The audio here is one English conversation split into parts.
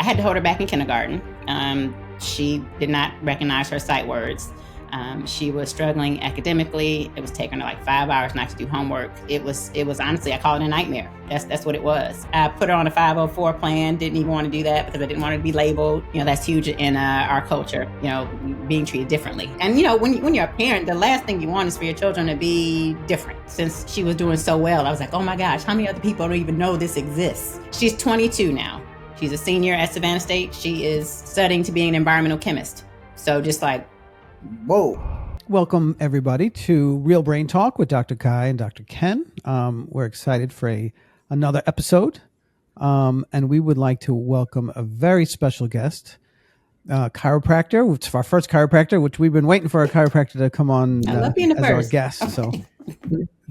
I had to hold her back in kindergarten. She did not recognize her sight words. She was struggling academically. It was taking her like 5 hours not to do homework. It was honestly, I call it a nightmare. That's what it was. I put her on a 504 plan. Didn't even want to do that because I didn't want her to be labeled. That's huge in our culture. Being treated differently. And when you're a parent, the last thing you want is for your children to be different. Since she was doing so well, I was like, oh my gosh, how many other people don't even know this exists? She's 22 now. She's a senior at Savannah State. She is studying to be an environmental chemist. So just like, whoa. Welcome, everybody, to Real Brain Talk with Dr. Kai and Dr. Ken. We're excited for another episode, and we would like to welcome a very special guest, chiropractor. It's our first chiropractor, which we've been waiting for a chiropractor to come on as our guest. So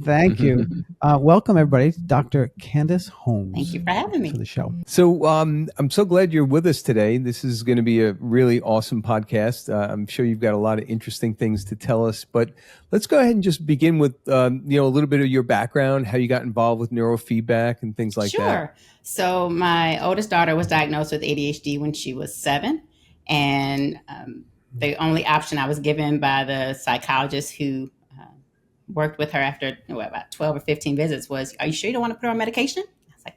thank you. Welcome, everybody, Dr. Candace Holmes. Thank you for having me to the show. So I'm so glad you're with us today. This is going to be a really awesome podcast. I'm sure you've got a lot of interesting things to tell us, but let's go ahead and just begin with a little bit of your background, how you got involved with neurofeedback and things like that. Sure. So my oldest daughter was diagnosed with ADHD when she was 7. And the only option I was given by the psychologist who worked with her after about 12 or 15 visits was, are you sure you don't want to put her on medication? I was like,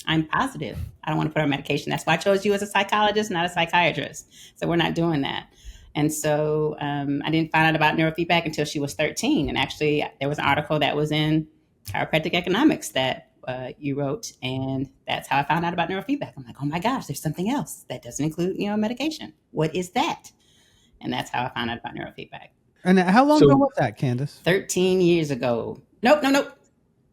I'm positive I don't want to put her on medication. That's why I chose you as a psychologist, not a psychiatrist. So we're not doing that. And so I didn't find out about neurofeedback until she was 13. And actually, there was an article that was in Chiropractic Economics that you wrote, and that's how I found out about neurofeedback. I'm like, oh my gosh, there's something else that doesn't include, medication. What is that? And that's how I found out about neurofeedback. And how long ago was that, Candace? 13 years ago. Nope.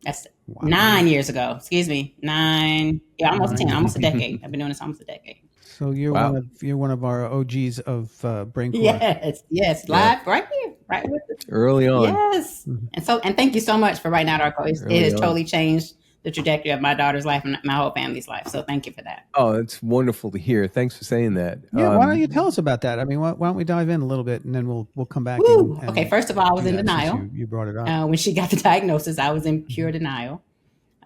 That's 9 years ago. Excuse me. 9. Yeah, almost 10. Almost a decade. I've been doing this almost a decade. So you're one of our OGs of Brain Core. Yes, live right here, right with us. Early on. Yes. And thank you so much for writing out our article. It has totally changed the trajectory of my daughter's life and my whole family's life. So thank you for that. Oh, it's wonderful to hear. Thanks for saying that. Yeah, why don't you tell us about that? I mean, why don't we dive in a little bit and then we'll come back. Okay, first of all, I was in denial. You brought it up. When she got the diagnosis, I was in pure denial.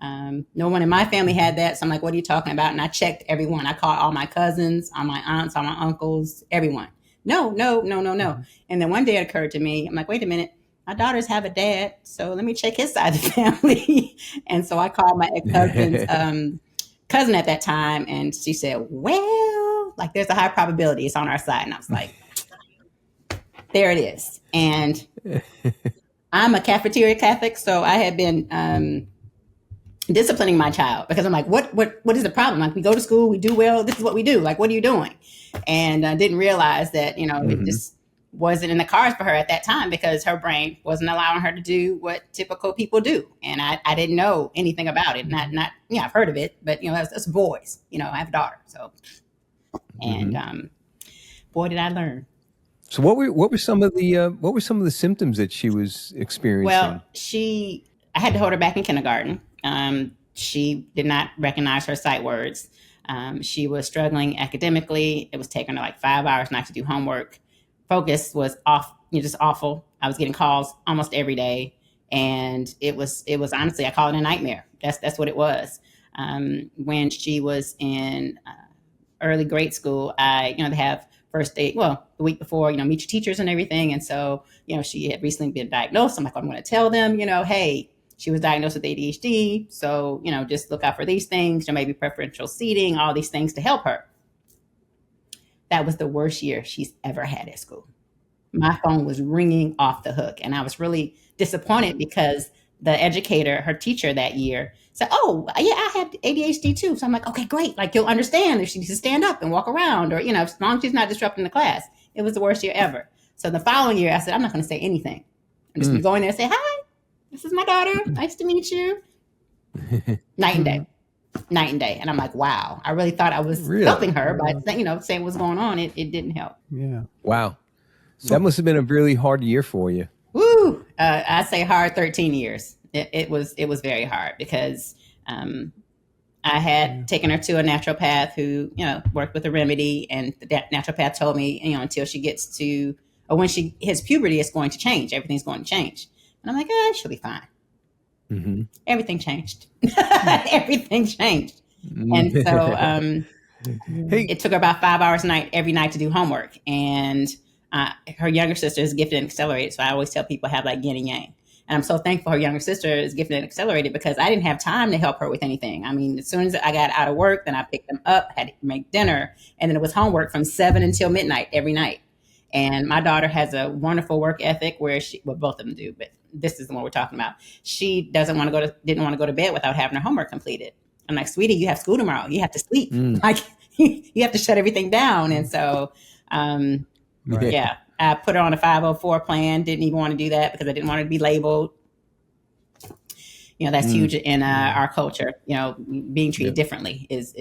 No one in my family had that. So I'm like, what are you talking about? And I checked everyone. I called all my cousins, all my aunts, all my uncles, everyone. No. And then one day it occurred to me, I'm like, wait a minute. My daughters have a dad, so let me check his side of the family. And so I called my ex-husband's cousin at that time, and she said, well, like there's a high probability it's on our side. And I was like, there it is. And I'm a cafeteria Catholic, so I had been disciplining my child because I'm like, what is the problem? Like, we go to school, we do well, this is what we do. Like, what are you doing? And I didn't realize that, it just wasn't in the cards for her at that time because her brain wasn't allowing her to do what typical people do. And I didn't know anything about it. Not I've heard of it, but it's boys, I have a daughter. So, and boy, did I learn. So what were some of the symptoms that she was experiencing? Well, I had to hold her back in kindergarten. She did not recognize her sight words. She was struggling academically. It was taking her like 5 hours not to do homework. Focus was off, just awful. I was getting calls almost every day. And it was honestly, I call it a nightmare. That's what it was. When she was in early grade school, they have first day, the week before, meet your teachers and everything. And so, she had recently been diagnosed. I'm like, I'm going to tell them, hey, she was diagnosed with ADHD. So, just look out for these things, maybe preferential seating, all these things to help her. That was the worst year she's ever had at school. My phone was ringing off the hook. And I was really disappointed because the educator, her teacher that year, said, oh, yeah, I have ADHD too. So I'm like, okay, great. Like, you'll understand if she needs to stand up and walk around or, as long as she's not disrupting the class. It was the worst year ever. So the following year, I said, I'm not going to say anything. I'm just going to go in there and say, hi, this is my daughter. Nice to meet you. Night and day. And I'm like, wow, I really thought I was helping her, but saying what's going on, it didn't help. Yeah. Wow. So that must have been a really hard year for you. Woo. I say hard 13 years. It was very hard because I had taken her to a naturopath who, worked with a remedy, and the naturopath told me, until she gets to, or when she hits puberty, it's going to change. Everything's going to change. And I'm like, she'll be fine. Everything changed. Everything changed. And so Hey, It took her about 5 hours a night every night to do homework. And her younger sister is gifted and accelerated. So I always tell people have like yin and yang. And I'm so thankful her younger sister is gifted and accelerated because I didn't have time to help her with anything. I mean, as soon as I got out of work, then I picked them up, had to make dinner, and then it was homework from 7 until midnight every night. And my daughter has a wonderful work ethic where both of them do, but this is the one we're talking about. She didn't want to go to bed without having her homework completed. I'm like, sweetie, you have school tomorrow. You have to sleep. Like, you have to shut everything down. And so, yeah, I put her on a 504 plan. Didn't even want to do that because I didn't want her to be labeled. That's huge in our culture. Being treated differently is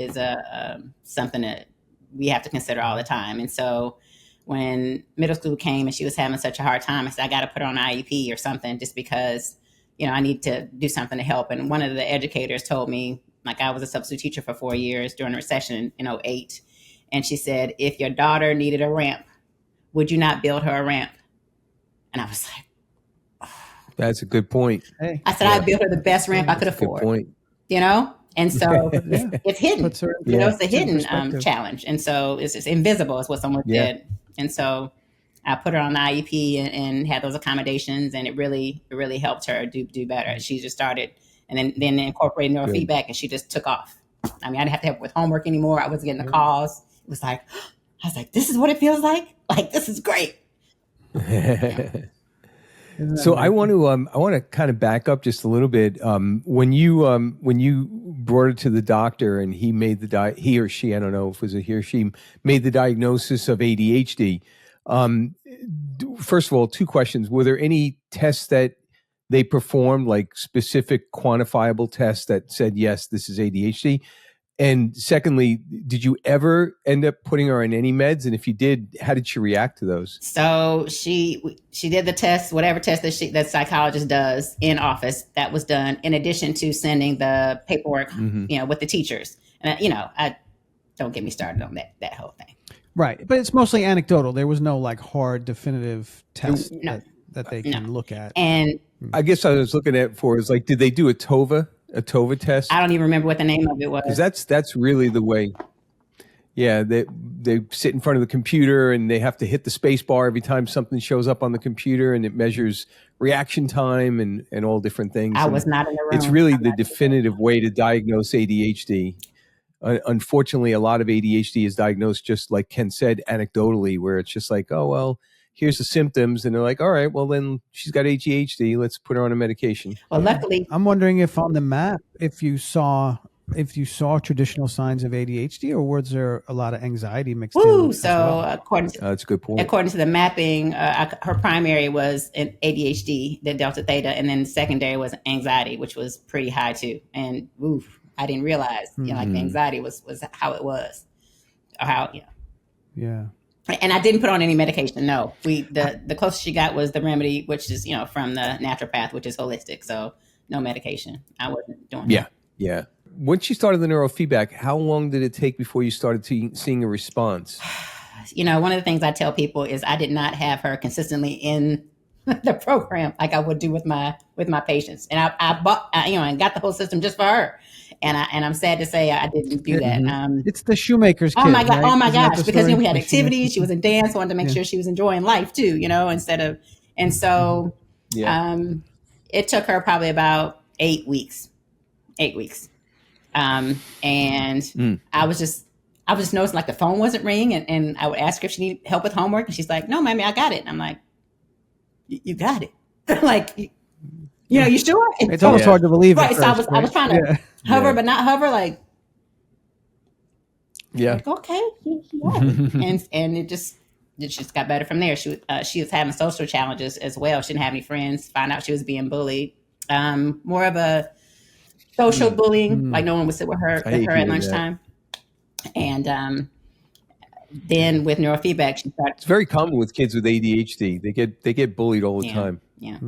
something that we have to consider all the time. And so when middle school came and she was having such a hard time, I said, I got to put her on IEP or something just because, I need to do something to help. And one of the educators told me, like, I was a substitute teacher for 4 years during the recession in 2008. And she said, if your daughter needed a ramp, would you not build her a ramp? And I was like, that's a good point. Hey. I said, I built her the best ramp I could afford, Good point. And so it's hidden, it's a hidden challenge. And so it's invisible is what someone said. And so I put her on the IEP and had those accommodations, and it really helped her do better. She just started and then incorporated neurofeedback, and she just took off. I mean, I didn't have to help with homework anymore. I wasn't getting the calls. It was like, I was like, this is what it feels like. Like, this is great. So I want to kind of back up just a little bit. When you brought it to the doctor and he made he or she, I don't know if it was a he or she, made the diagnosis of ADHD. First of all, 2 questions. Were there any tests that they performed, like specific quantifiable tests that said, yes, this is ADHD? And secondly, did you ever end up putting her on any meds? And if you did, how did she react to those? So she did the test, whatever test that psychologist does in office. That was done in addition to sending the paperwork, with the teachers. And I don't get me started on that whole thing. Right, but it's mostly anecdotal. There was no like hard, definitive test that they can look at. And I guess I was looking at is like, did they do a TOVA test? I don't even remember what the name of it was. Because that's really the way. Yeah, they sit in front of the computer and they have to hit the space bar every time something shows up on the computer, and it measures reaction time and all different things. I was not in the room. It's really the definitive way to diagnose ADHD. Unfortunately, a lot of ADHD is diagnosed, just like Ken said, anecdotally, where it's just like, oh, well, here's the symptoms. And they're like, all right, well, then she's got ADHD. Let's put her on a medication. Well, luckily, I'm wondering if on the map, if you saw traditional signs of ADHD, or was there a lot of anxiety mixed in? So according to, that's a good point. According to the mapping, her primary was an ADHD, the delta theta, and then the secondary was anxiety, which was pretty high too. And I didn't realize, like the anxiety was how it was, or how, Yeah. And I didn't put on any medication. No, the closest she got was the remedy, which is, from the naturopath, which is holistic. So no medication. I wasn't doing that. Yeah. When she started the neurofeedback, how long did it take before you started seeing a response? One of the things I tell people is I did not have her consistently in the program like I would do with my patients. And I bought, and got the whole system just for her. And I'm sad to say I didn't do that. It's the shoemaker's kid. Oh my God! Right? Oh my Isn't gosh! Because we had activities. She was in dance. Wanted to make sure she was enjoying life too. instead of. And so, it took her probably about 8 weeks. 8 weeks. And I was just noticing like the phone wasn't ringing, and I would ask her if she needed help with homework, and she's like, "No, mommy, I got it." And I'm like, "You got it?" Like. You sure? It's almost hard to believe. Right. So I was trying to hover, but not hover. Like, like, okay, and it just got better from there. She was having social challenges as well. She didn't have any friends. Found out she was being bullied. More of a social bullying. Like no one would sit with her at lunchtime. And then with neurofeedback, she started. It's very common with kids with ADHD. They get bullied all the time. Yeah.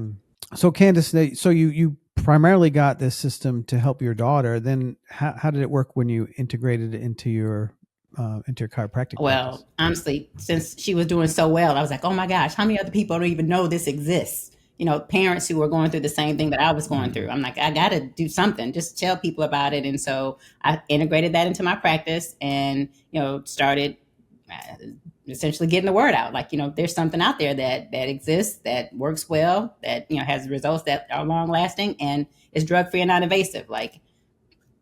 So Candace, so you primarily got this system to help your daughter. Then how did it work when you integrated it into your chiropractic? Well, honestly, since she was doing so well, I was like, oh my gosh, how many other people don't even know this exists? parents who were going through the same thing that I was going through. I'm like, I got to do something, just tell people about it. And so I integrated that into my practice and, started essentially getting the word out. Like, there's something out there that exists, that works well, that, has results that are long lasting and is drug free and non-invasive. Like,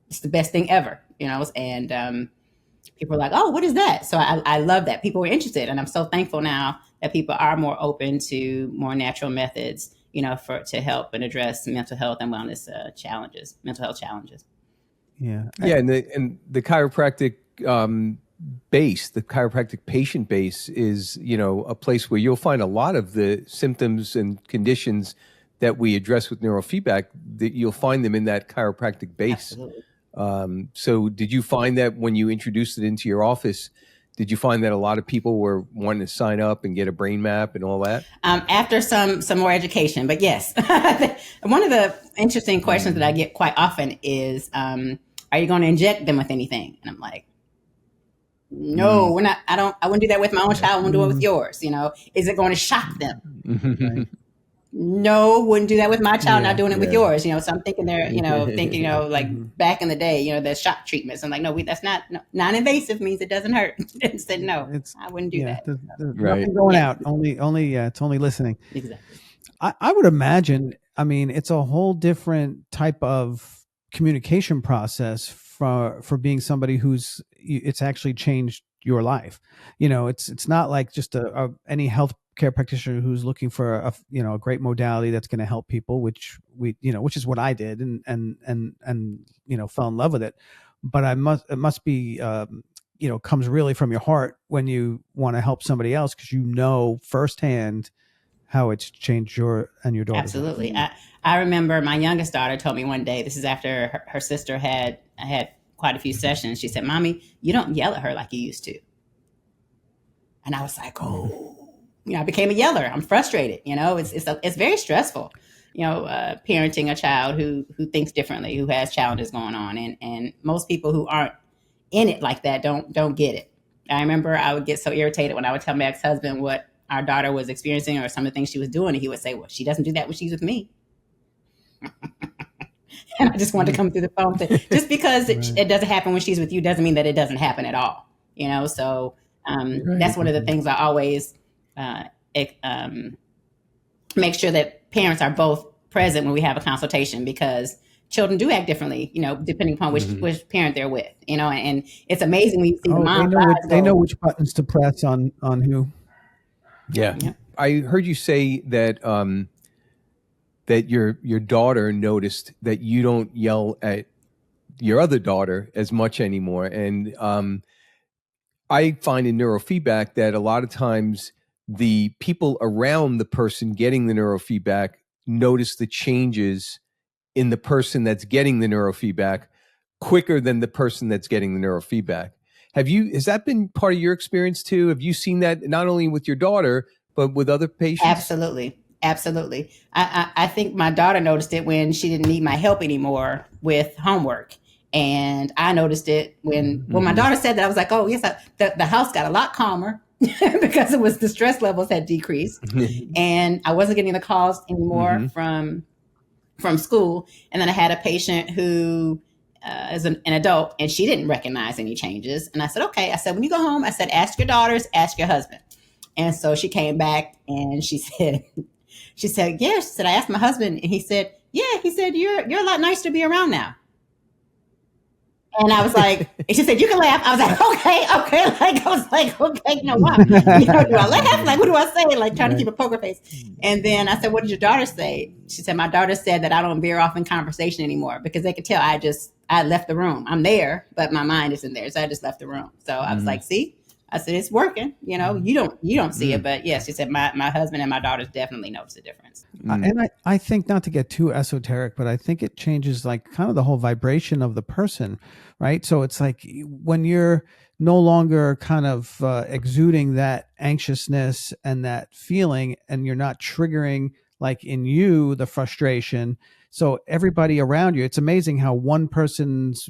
it's the best thing ever, and people are like, oh, what is that? So I love that people are interested. And I'm so thankful now that people are more open to more natural methods, to help and address mental health and wellness challenges, mental health challenges. Yeah. Yeah. And the chiropractic base, the chiropractic patient base is, a place where you'll find a lot of the symptoms and conditions that we address with neurofeedback, that you'll find them in that chiropractic base. Absolutely. So did you find that when you introduced it into your office, did you find that a lot of people were wanting to sign up and get a brain map and all that? After some more education, but yes. One of the interesting questions that I get quite often is, are you going to inject them with anything? And I'm like, no, we're not. I wouldn't do that with my own child. I wouldn't do it with yours. Is it going to shock them? Right. No, wouldn't do that with my child. Not doing it with yours. So I'm thinking they're, thinking, like back in the day, the shock treatments. I'm like, no, that's not non-invasive means it doesn't hurt. And said, no, I wouldn't do that. There's Right. nothing going out. Only it's only listening. Exactly. I would imagine, it's a whole different type of communication process for being somebody who's, it's actually changed your life. It's not like just any healthcare practitioner who's looking for a great modality that's going to help people, which which is what I did and fell in love with it. But it must be, comes really from your heart when you want to help somebody else, because firsthand how it's changed your and your daughter's Absolutely. life. I remember my youngest daughter told me one day, this is after her sister had quite a few sessions. She said, Mommy, you don't yell at her like you used to. And I was like, oh, I became a yeller. I'm frustrated. It's very stressful, parenting a child who thinks differently, who has challenges going on. And most people who aren't in it like that don't get it. I remember I would get so irritated when I would tell my ex-husband what our daughter was experiencing or some of the things she was doing. And he would say, well, she doesn't do that when she's with me. And I just wanted to come through the phone. Just because it doesn't happen when she's with you doesn't mean that it doesn't happen at all. So that's one of the things I always make sure that parents are both present when we have a consultation, because children do act differently, depending upon which parent they're with, and it's amazing when you see the mom. They know which buttons to press on who. Yeah. I heard you say that that your daughter noticed that you don't yell at your other daughter as much anymore. And I find in neurofeedback that a lot of times the people around the person getting the neurofeedback notice the changes in the person that's getting the neurofeedback quicker than the person that's getting the neurofeedback. Has that been part of your experience too? Have you seen that not only with your daughter, but with other patients? Absolutely. Absolutely. I think my daughter noticed it when she didn't need my help anymore with homework. And I noticed it when my daughter said that, I was like, oh, yes, the house got a lot calmer because the stress levels had decreased. And I wasn't getting the calls anymore from school. And then I had a patient who is an adult, and she didn't recognize any changes. And I said, okay. I said, when you go home, I said, ask your daughters, ask your husband. And so she came back and she said, yeah. She said, I asked my husband, and he said, yeah. He said, you're a lot nicer to be around now. And I was like, and she said, you can laugh. I was like, okay. Like, I was like, okay, why? Do I laugh? Like, what do I say? Like, trying to keep a poker face. And then I said, what did your daughter say? She said, my daughter said that I don't veer off in conversation anymore, because they could tell I left the room. I'm there, but my mind isn't there. So I just left the room. So I was like, see? I said, it's working. You don't see it. But yes, she said, my husband and my daughters definitely notice the difference. And I think, not to get too esoteric, but I think it changes like kind of the whole vibration of the person, right? So it's like when you're no longer kind of exuding that anxiousness and that feeling, and you're not triggering like in you the frustration. So everybody around you, it's amazing how one person's,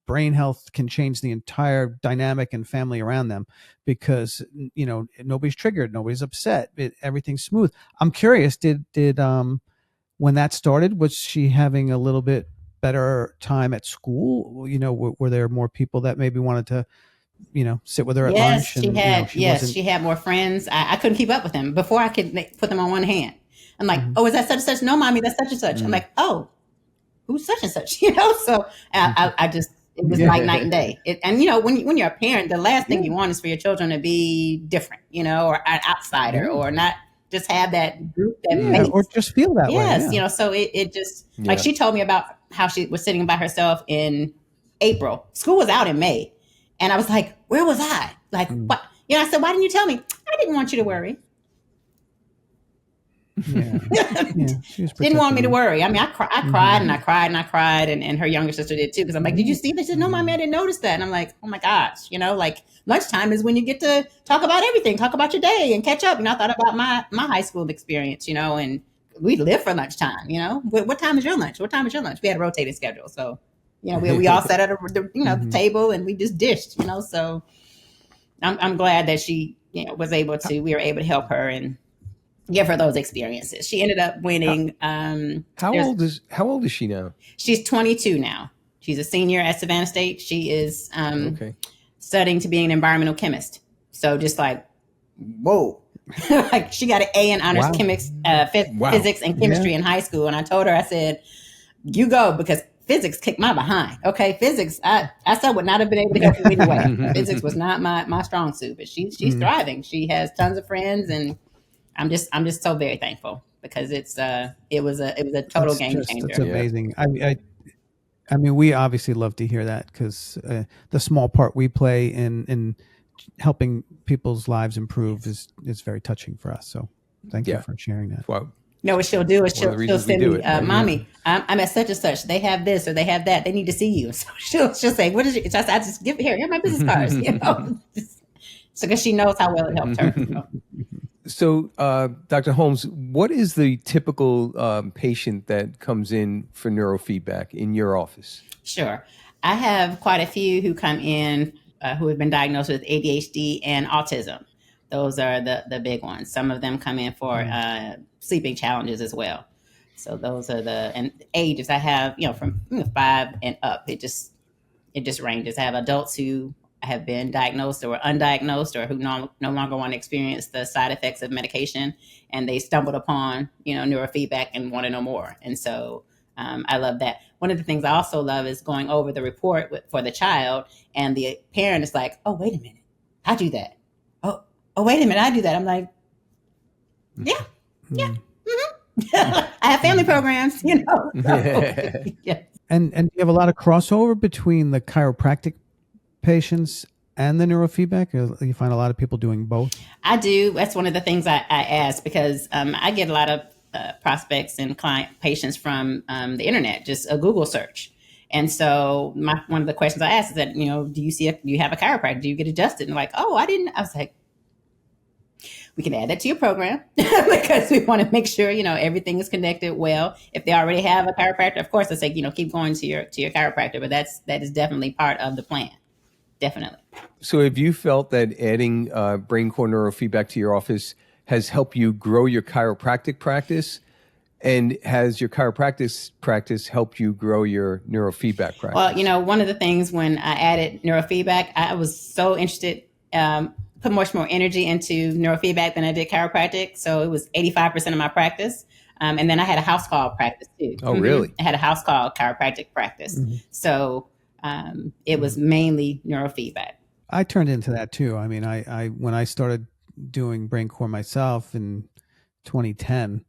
brain health can change the entire dynamic and family around them because, nobody's triggered, nobody's upset, everything's smooth. I'm curious, did when that started, was she having a little bit better time at school? Were there more people that maybe wanted to, sit with her at Yes, lunch, and, she wasn't. she had more friends. I couldn't keep up with them. Before I could put them on one hand. I'm like, Mhm. oh, is that such and such? No, mommy, that's such and such. I'm like, oh, who's such and such? So I just, it was like night and day. And when you're a parent, the last thing you want is for your children to be different, or an outsider, or not just have that group that makes. Or just feel that way. Yes, Yeah. so it just, like, she told me about how she was sitting by herself in April. School was out in May. And I was like, where was I? Like, what? I said, why didn't you tell me? I didn't want you to worry. Yeah. She didn't want me to worry. I mean, I cried and I cried and I cried, and her younger sister did too. Because I'm like, did you see this? She said, no, mommy, I didn't notice that. And I'm like, oh my gosh, like lunchtime is when you get to talk about everything, talk about your day and catch up. I thought about my high school experience, and we live for lunchtime. What time is your lunch? What time is your lunch? We had a rotating schedule, so we all sat at the table and we just dished. So I'm glad that she was able to. We were able to help her and give her those experiences. She ended up winning. How old is she now? She's 22 now. She's a senior at Savannah State. She is studying to be an environmental chemist. So just like, whoa. Like, she got an A in honors chemics, physics and chemistry in high school. And I told her, I said, you go, because physics kicked my behind. Okay, physics, I still would not have been able to help you anyway. Physics was not my strong suit, but she's thriving. She has tons of friends, and I'm just so very thankful, because it was a total game changer. It's amazing. I mean, we obviously love to hear that, because the small part we play in helping people's lives improve is very touching for us. So thank you for sharing that. Wow. No, what she'll do is she'll send me, mommy, I'm at such and such. They have this or they have that. They need to see you. So she'll say, what is it? I just give here my business cards, so because she knows how well it helped her. So, Dr. Holmes, what is the typical patient that comes in for neurofeedback in your office? Sure. I have quite a few who come in who have been diagnosed with ADHD and autism. Those are the big ones. Some of them come in for sleeping challenges as well. So those are and ages. I have, from 5 and up. It just ranges. I have adults who have been diagnosed or undiagnosed, or who no longer want to experience the side effects of medication, and they stumbled upon, neurofeedback and want to know more. And so I love that. One of the things I also love is going over the report for the child, and the parent is like, oh, wait a minute, I do that. Oh, wait a minute, I do that. I'm like, yeah. I have family programs, So, yeah. And you have a lot of crossover between the chiropractic patients and the neurofeedback? You find a lot of people doing both? I do. That's one of the things I ask, because I get a lot of prospects and patients from the internet, just a Google search. And so one of the questions I ask is that, do you have a chiropractor? Do you get adjusted? And like, oh, I didn't. I was like, we can add that to your program, because we want to make sure, everything is connected well. If they already have a chiropractor, of course, I say, keep going to your chiropractor, but that is definitely part of the plan. Definitely. So have you felt that adding brain core neurofeedback to your office has helped you grow your chiropractic practice? And has your chiropractic practice helped you grow your neurofeedback practice? Well, one of the things when I added neurofeedback, I was so interested, put much more energy into neurofeedback than I did chiropractic. So it was 85% of my practice. And then I had a house call practice too. Oh, really? I had a house call chiropractic practice. So it was mainly neurofeedback. I turned into that too. I mean, I when I started doing brain core myself in 2010,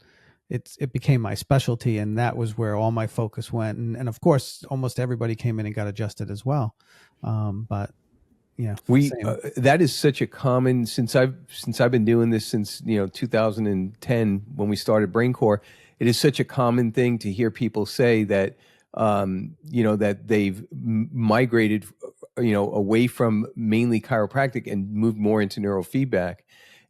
it became my specialty, and that was where all my focus went. And of course, almost everybody came in and got adjusted as well. But yeah, that is such a common, since I've been doing this since 2010 when we started brain core. It is such a common thing to hear people say that that they've migrated away from mainly chiropractic and moved more into neurofeedback.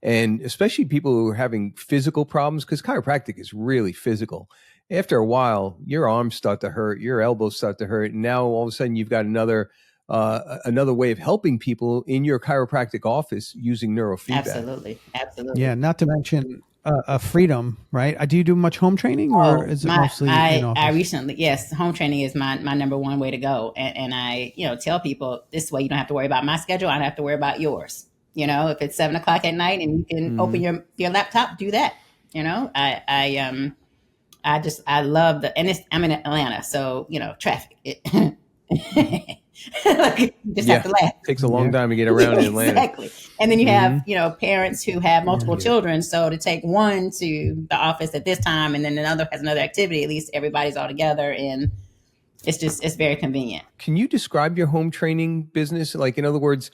And especially people who are having physical problems, because chiropractic is really physical. after a while, your arms start to hurt, your elbows start to hurt, and now all of a sudden you've got another way of helping people in your chiropractic office using neurofeedback. Absolutely. Yeah, not to mention a freedom, right? Do you do much home training, or is it mostly in office? I recently, yes, home training is my number one way to go. And I, tell people this way you don't have to worry about my schedule. I don't have to worry about yours. If it's 7:00 at night and you can open your laptop, do that. I love I'm in Atlanta, so, traffic. Like, you just have to laugh. It takes a long time to get around in Atlanta. Exactly. And then you have, parents who have multiple children. So to take one to the office at this time and then another has another activity, at least everybody's all together, and it's very convenient. Can you describe your home training business? Like, in other words,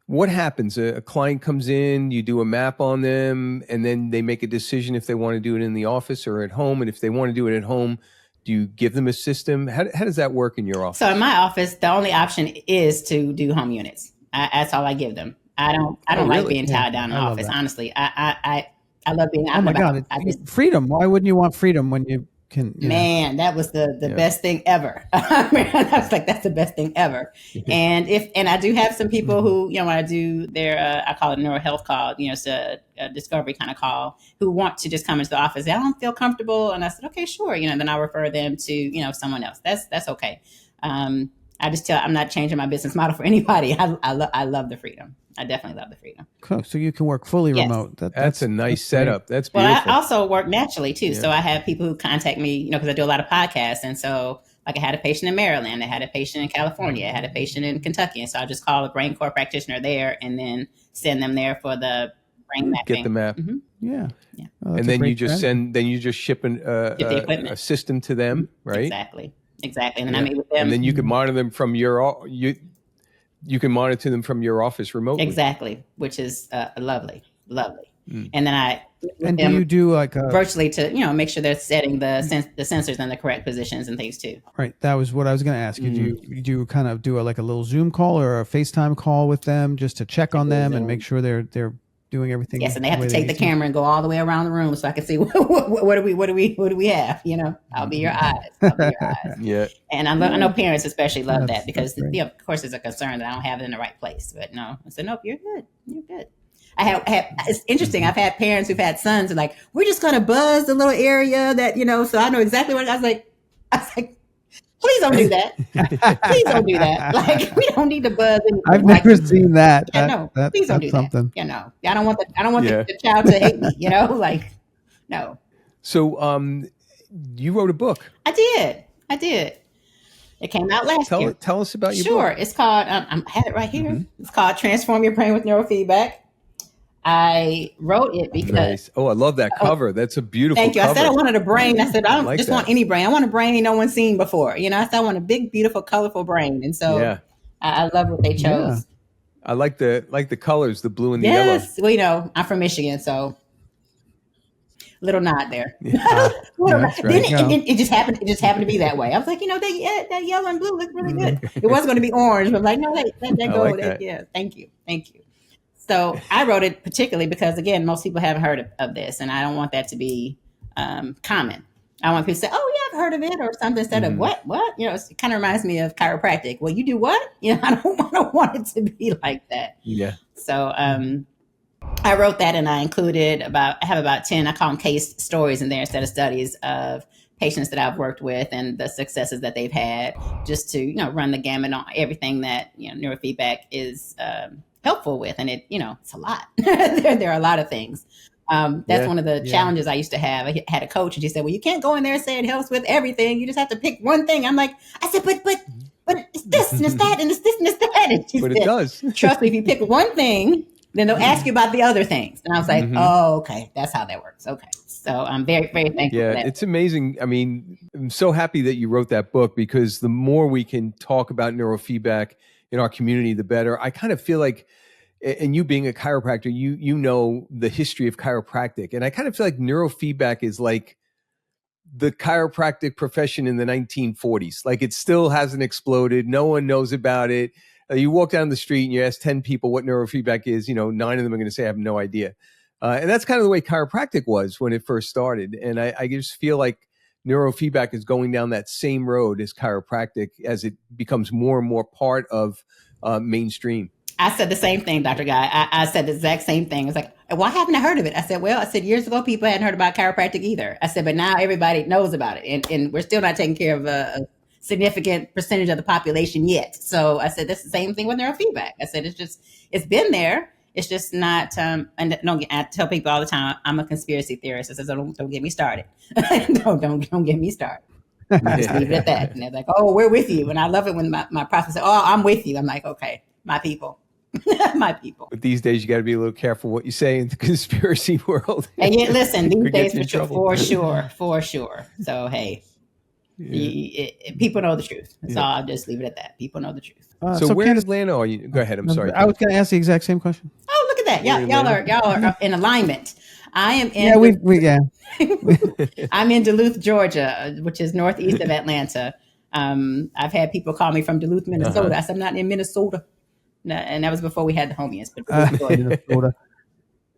what happens? A client comes in, you do a map on them, and then they make a decision if they want to do it in the office or at home. And if they want to do it at home, do you give them a system? How does that work in your office? So in my office, the only option is to do home units. That's all I give them. I don't like being tied down in the office. Honestly, I love being out. Oh my God, freedom! Why wouldn't you want freedom when you can? Man, that was the best thing ever. I was like, that's the best thing ever. And I do have some people who, when I do their, I call it a neuro health call, it's a discovery kind of call, who want to just come into the office. I don't feel comfortable. And I said, okay, sure. Then I refer them to, someone else. That's okay. I just I'm not changing my business model for anybody. I love the freedom. I definitely love the freedom. Cool. So you can work fully remote. That's a nice setup. That's beautiful. Well, I also work naturally too. Yeah. So I have people who contact me, because I do a lot of podcasts. And so like I had a patient in Maryland, I had a patient in California, I had a patient in Kentucky. And so I just call a brain core practitioner there and then send them there for the brain mapping. Get the map. Mm-hmm. Yeah. Oh, and then you just ship a system to them, right? Exactly. And then I meet with them. And then you can monitor them from you can monitor them from your office remotely. Exactly, which is lovely. And then do you do like virtually to make sure they're setting the sensors in the correct positions and things too. Right, that was what I was going to ask you. Do you kind of do a little Zoom call or a FaceTime call with them just to check on them and make sure they're doing everything? Yes, and they have to take the camera and go all the way around the room so I can see what do we have. I'll be your eyes. Yeah. And I know parents especially love that because of course there's a concern that I don't have it in the right place. But no, I said nope, you're good. I have it's interesting. I've had parents who've had sons who are like, we're just gonna buzz the little area that so I know exactly what I was like. Please don't do that. Please don't do that. Like, we don't need to buzz. I've never seen that. No, please don't do something. that. I don't want the child to hate me. Like, no. So, you wrote a book. I did. It came out last year. Tell us about your book. Sure. It's called. I have it right here. Mm-hmm. It's called "Transform Your Brain with Neurofeedback." I wrote it because nice. Oh, I love that cover. That's a beautiful thank you. cover. I said I wanted a brain. I said I don't just want any brain. I want a brain no one's seen before. I said I want a big, beautiful, colorful brain. And so I love what they chose. Yeah. I like the colors, the blue and the yellow. Yes. Well, I'm from Michigan, so little nod there. That's right. It just happened to be that way. I was like, that yellow and blue look really good. It was going to be orange, but I'm like, no, let that go. Like yeah. Thank you. So I wrote it particularly because, again, most people haven't heard of this, and I don't want that to be common. I want people to say, "Oh, yeah, I've heard of it," or something instead of "What?" It kind of reminds me of chiropractic. Well, you do what? I don't want it to be like that. Yeah. So I wrote that, and I included I have about 10. I call them case stories in there instead of studies of patients that I've worked with and the successes that they've had, just to run the gamut on everything that neurofeedback is helpful with. And it's a lot. there are a lot of things. That's one of the challenges I used to have. I had a coach and she said, well, you can't go in there and say it helps with everything. You just have to pick one thing. I said, but it's this and it's that and it's this and it's that. And she said, it does. Trust me, if you pick one thing, then they'll ask you about the other things. And I was like, oh, okay. That's how that works. Okay. So I'm very, very thankful for that. It's amazing. I mean, I'm so happy that you wrote that book because the more we can talk about neurofeedback in our community, the better. I kind of feel like, and you being a chiropractor, you know the history of chiropractic. And I kind of feel like neurofeedback is like the chiropractic profession in the 1940s. Like it still hasn't exploded. No one knows about it. You walk down the street and you ask 10 people what neurofeedback is, 9 of them are going to say, I have no idea. And that's kind of the way chiropractic was when it first started. And I just feel like neurofeedback is going down that same road as chiropractic as it becomes more and more part of mainstream. I said the same thing, Dr. Guy. I said the exact same thing. It's like, why haven't I heard of it? I said, well, I said years ago, people hadn't heard about chiropractic either. I said, but now everybody knows about it. And we're still not taking care of a significant percentage of the population yet. So I said, that's the same thing with neurofeedback. I said, it's been there. It's just not, and I tell people all the time, I'm a conspiracy theorist. I said, so don't get me started. don't get me started. Just leave it at that. And they're like, oh, we're with you. And I love it when my prophets say, oh, I'm with you. I'm like, okay, my people. My people. But these days, you got to be a little careful what you say in the conspiracy world. And yet, listen, these days for sure. So, hey, people know the truth. So I'll just leave it at that. People know the truth. So where in Atlanta are you? Go ahead. I'm sorry. I was going to ask the exact same question. Oh, look at that. Y'all are in alignment. I am in. I'm in Duluth, Georgia, which is northeast of Atlanta. I've had people call me from Duluth, Minnesota. I said, I'm not in Minnesota. No, and that was before we had the homies. But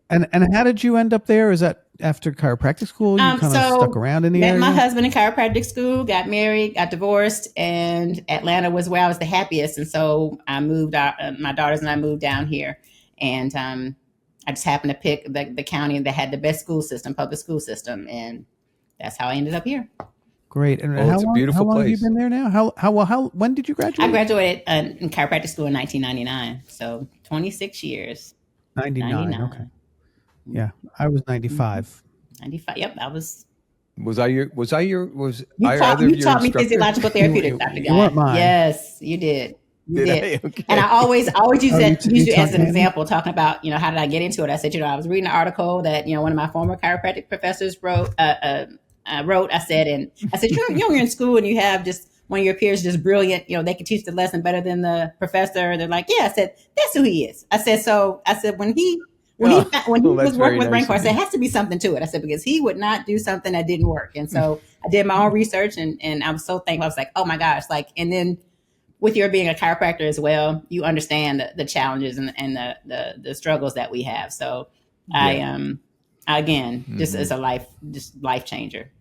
and how did you end up there? Is that after chiropractic school? You kind of stuck around in the area? Met my husband in chiropractic school, got married, got divorced, and Atlanta was where I was the happiest. And so I moved out. My daughters and I moved down here, and I just happened to pick the county that had the best school system, public school system, and that's how I ended up here. Great. And how long have you been there now? When did you graduate? I graduated in chiropractic school in 1999. So 26 years. 99. Okay. Yeah. I was 95. 95. Yep. I was. You taught me physiological therapeutics, Dr. Guy. You weren't mine. Yes, you did. You did. Okay. And I always use you as an example, talking about, how did I get into it? I said, I was reading an article that, one of my former chiropractic professors wrote. I said, you're in school and you have just one of your peers just brilliant, they can teach the lesson better than the professor. They're like, yeah. I said, that's who he is. I said, when he was working with Brain Core, I said, it has to be something to it. I said, because he would not do something that didn't work. And so I did my own research and I was so thankful. I was like, oh my gosh. And then with your being a chiropractor as well, you understand the challenges and the struggles that we have. So just as a life changer.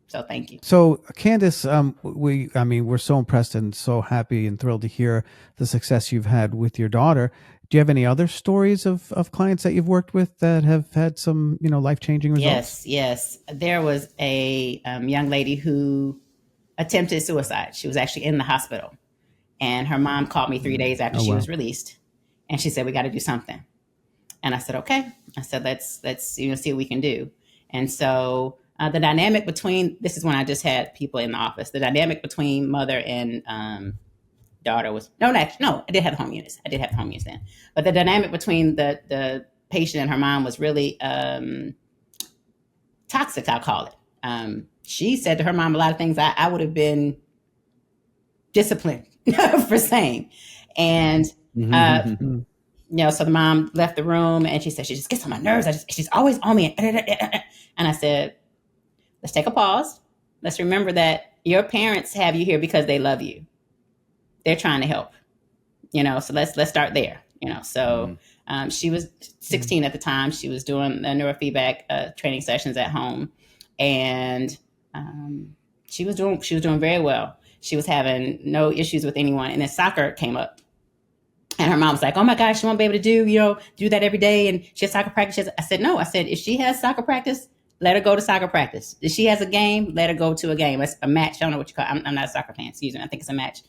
So thank you. So Candace, we're so impressed and so happy and thrilled to hear the success you've had with your daughter. Do you have any other stories of clients that you've worked with that have had some, life-changing results? Yes. There was a young lady who attempted suicide. She was actually in the hospital, and her mom called me 3 days after she was released, and she said, we got to do something. And I said, okay. I said, let's see what we can do. And so the dynamic between, this is when I just had people in the office, the dynamic between mother and daughter was, no, I did have home units. I did have home units then. But the dynamic between the patient and her mom was really toxic, I'll call it. She said to her mom a lot of things I would have been disciplined for saying. And, so the mom left the room and she said, she just gets on my nerves. She's always on me. And I said, let's take a pause. Let's remember that your parents have you here because they love you. They're trying to help, so let's start there, So she was 16 at the time. She was doing the neurofeedback training sessions at home, and she was doing very well. She was having no issues with anyone. And then soccer came up, and her mom was like, oh my gosh, she won't be able to do that every day. And she has soccer practice. I said, no, if she has soccer practice, let her go to soccer practice. If she has a game, let her go to a game. It's a match. I don't know what you call it. I'm not a soccer fan, excuse me. I think it's a match.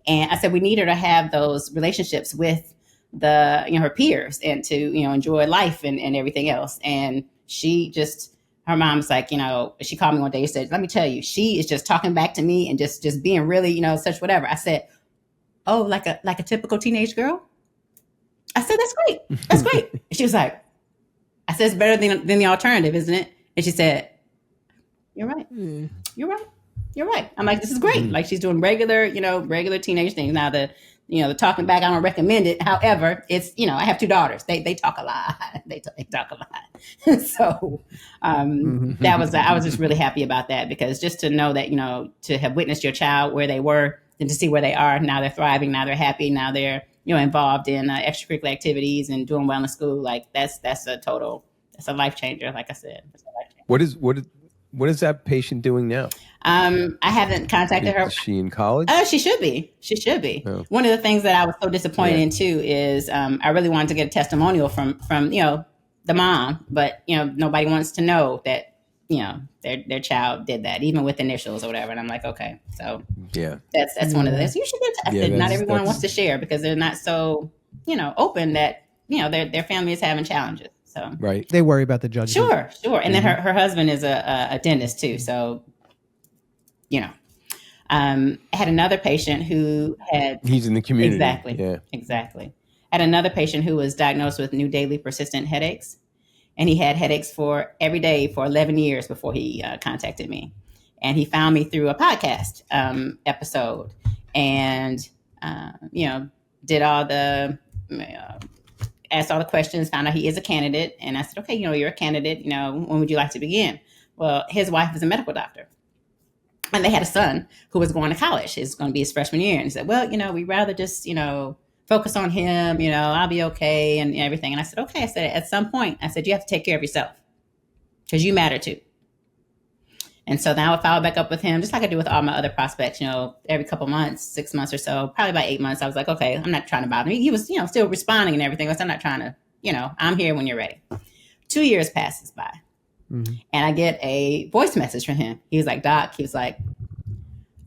And I said, we need her to have those relationships with her peers and to, enjoy life and everything else. And her mom's like, she called me one day and said, let me tell you, she is just talking back to me and just being really, such whatever. I said, oh, like a typical teenage girl? I said, that's great. That's great. And she was like, I said, it's better than the alternative, isn't it? And she said, you're right. You're right. You're right. I'm like, this is great. Like she's doing regular teenage things. Now the talking back, I don't recommend it. However, it's, I have two daughters. They talk a lot. They talk a lot. So I was just really happy about that, because just to know that, to have witnessed your child where they were and to see where they are, now they're thriving, now they're happy, now they're, involved in extracurricular activities and doing well in school. Like that's a life changer. Like I said, it's a life changer. What is that patient doing now? I haven't contacted her. Is she in college? She should be. She should be. Oh. One of the things that I was so disappointed Yeah. in too is I really wanted to get a testimonial from the mom, but nobody wants to know that their child did that, even with initials or whatever. And I'm like, okay, so Yeah, that's one of the things. You should get tested. Yeah, Not everyone that's- wants to share because they're not so open that their family is having challenges. So right. They worry about the judgment. sure. And then her husband is a dentist too, so I had another patient who had He's in the community. exactly Yeah. exactly. Had another patient who was diagnosed with new daily persistent headaches, and he had headaches for every day for 11 years before he contacted me. And he found me through a podcast episode, and did all the asked all the questions, found out he is a candidate, and I said, okay, you're a candidate. When would you like to begin? Well, his wife is a medical doctor, and they had a son who was going to college. It's going to be his freshman year, and he said, well, we'd rather just focus on him. I'll be okay and everything. And I said, okay. I said, at some point, I said, you have to take care of yourself because you matter too. And so now I followed back up with him, just like I do with all my other prospects, every couple months, 6 months or so, probably about 8 months. I was like, okay, I'm not trying to bother him. He was, still responding and everything. I'm not trying to, I'm here when you're ready. 2 years passes by, and I get a voice message from him. He was like, Doc, he was like,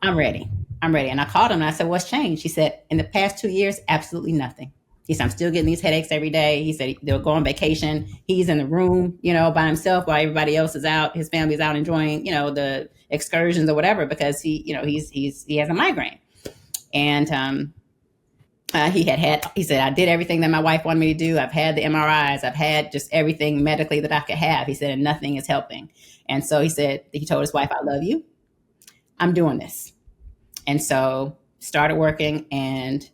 I'm ready. And I called him and I said, what's changed? He said, in the past 2 years, absolutely nothing. He said, I'm still getting these headaches every day. He said they'll go on vacation. He's in the room, by himself while everybody else is out. His family's out enjoying, the excursions or whatever, because he has a migraine. And he said, I did everything that my wife wanted me to do. I've had the MRIs. I've had just everything medically that I could have. He said, and nothing is helping. And so he told his wife, I love you. I'm doing this. And so started working, and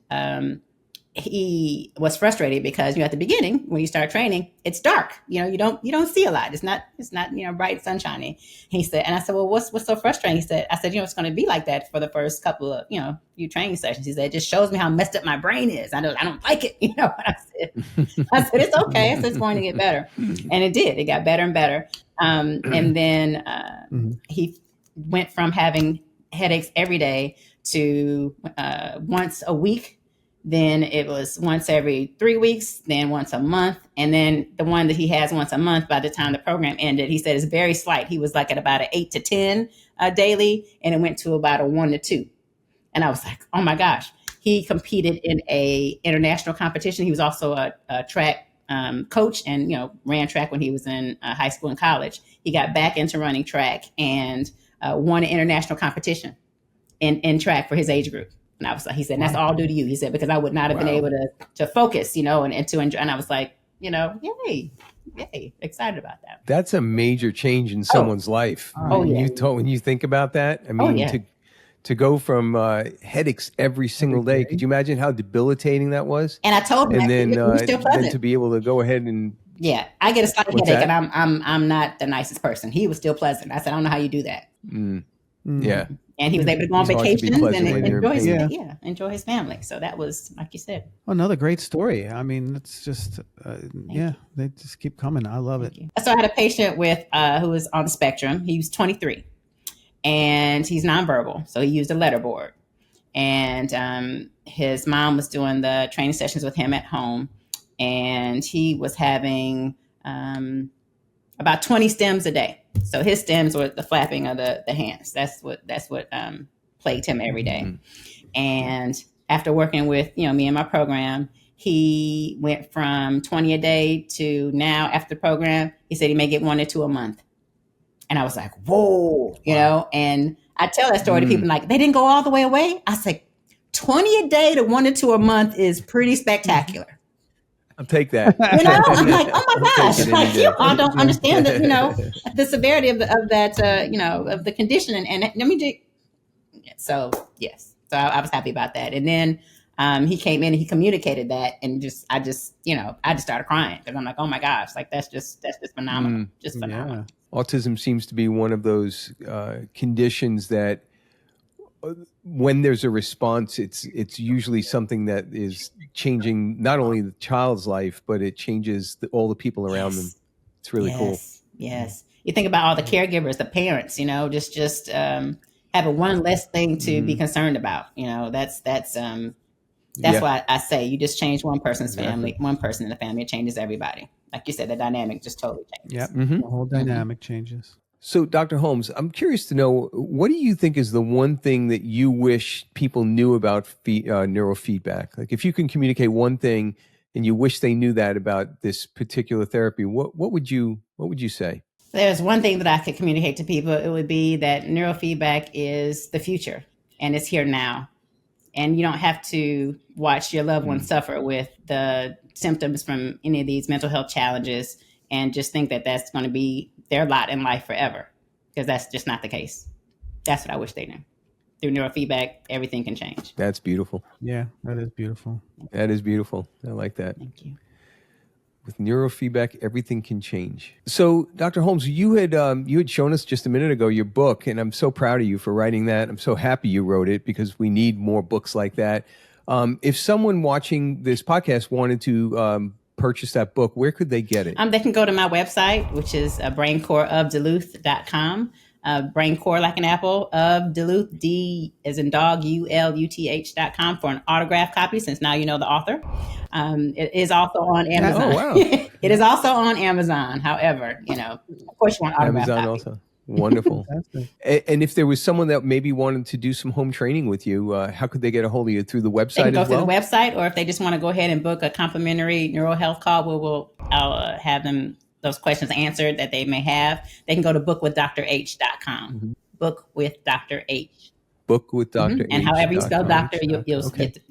he was frustrated because at the beginning when you start training, it's dark. You don't see a lot. It's not bright sunshiny. He said, and I said, well, what's so frustrating? He said, I said, it's going to be like that for the first couple of few training sessions. He said, it just shows me how messed up my brain is. I don't like it. And I said it's okay. I said, it's going to get better, and it did. It got better and better. And then he went from having headaches every day to once a week. Then it was once every 3 weeks, then once a month. And then the one that he has once a month, by the time the program ended, he said is very slight. He was like at about an 8 to 10 daily, and it went to about a 1 to 2. And I was like, oh my gosh. He competed in a international competition. He was also a track coach and, ran track when he was in high school and college. He got back into running track and won an international competition in track for his age group. And I was like, he said, that's all due to you. He said, because I would not have been able to focus, and to enjoy. And I was like, yay, excited about that. That's a major change in someone's life. When you think about that, I mean, to go from headaches every single day, could you imagine how debilitating that was? And I told him, and then, still pleasant. then to be able to go ahead and I get a slight headache, that? and I'm not the nicest person. He was still pleasant. I said, I don't know how you do that. Yeah. And he was able to go on vacations and enjoy his family. So that was, like you said, another great story. I mean, it's just, they just keep coming. I love it. So I had a patient with who was on the spectrum. He was 23, and he's nonverbal, so he used a letter board. And his mom was doing the training sessions with him at home, and he was having about 20 stems a day. So his stems were the flapping of the hands. That's what plagued him every day. And after working with, me and my program, he went from 20 a day to now, after the program, he said he may get 1 or 2 a month. And I was like, whoa, and I tell that story to people like, they didn't go all the way away. I said, 20 a day to 1 or 2 a month is pretty spectacular. I'll take that. I'm like, oh my gosh, like you all don't understand that, the severity of that, of the condition. And let me do. So yes, so I was happy about that. And then he came in and he communicated that, and I just started crying because I'm like, oh my gosh, like that's just phenomenal, just phenomenal. Yeah. Autism seems to be one of those conditions that, when there's a response, it's usually something that is changing not only the child's life, but it changes all the people around them. It's really cool. Yes. You think about all the caregivers, the parents, just having one less thing to be concerned about. That's Yeah, why I say you just change one person's exactly. family, one person in the family, it changes everybody. Like you said, the dynamic just totally Yep. changes. The whole dynamic changes. So, Dr. Holmes, I'm curious to know, what do you think is the one thing that you wish people knew about neurofeedback? Like, if you can communicate one thing and you wish they knew that about this particular therapy, what would you say? There's one thing that I could communicate to people. It would be that neurofeedback is the future and it's here now. And you don't have to watch your loved one suffer with the symptoms from any of these mental health challenges and just think that that's going to be their lot in life forever, because that's just not the case. That's what I wish they knew. Through neurofeedback, everything can change. That's beautiful. Yeah, that is beautiful. That is beautiful. I like that. Thank you. With neurofeedback, everything can change. So, Dr. Holmes, you had shown us just a minute ago your book, and I'm so proud of you for writing that. I'm so happy you wrote it, because we need more books like that. If someone watching this podcast wanted to purchase that book, where could they get it? They can go to my website, which is braincoreofduluth.com. Braincore like an apple of Duluth, D as in dog, ULUTH.com for an autographed copy, since now you know the author. It is also on Amazon. Oh, wow. It is also on Amazon. However, of course you want autographed Amazon copy. also. Wonderful. And if there was someone that maybe wanted to do some home training with you, how could they get a hold of you? Through the They website can go as well? through the website, or if they just want to go ahead and book a complimentary neural health call, I'll have them those questions answered that they may have. They can go to bookwithdrh.com. Book with Dr. H. Book with Dr. And however you spell H. doctor, you'll Okay. get there.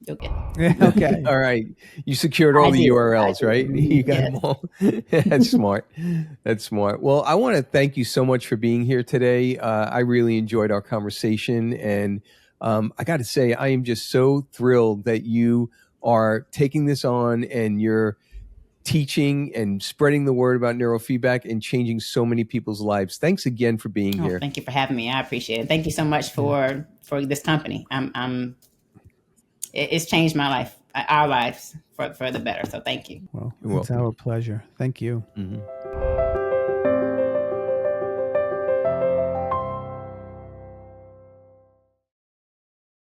You'll get there. Okay. All right. You secured all I the did. URLs, right? You got Yes. them all. That's smart. That's smart. Well, I want to thank you so much for being here today. I really enjoyed our conversation. And I got to say, I am just so thrilled that you are taking this on and you're teaching and spreading the word about neurofeedback and changing so many people's lives. Thanks again for being here. Thank you for having me. I appreciate it. Thank you so much for this company. It's changed my life, our lives for the better. So thank you. Well, You're it's welcome. our pleasure. Thank you. Mhm.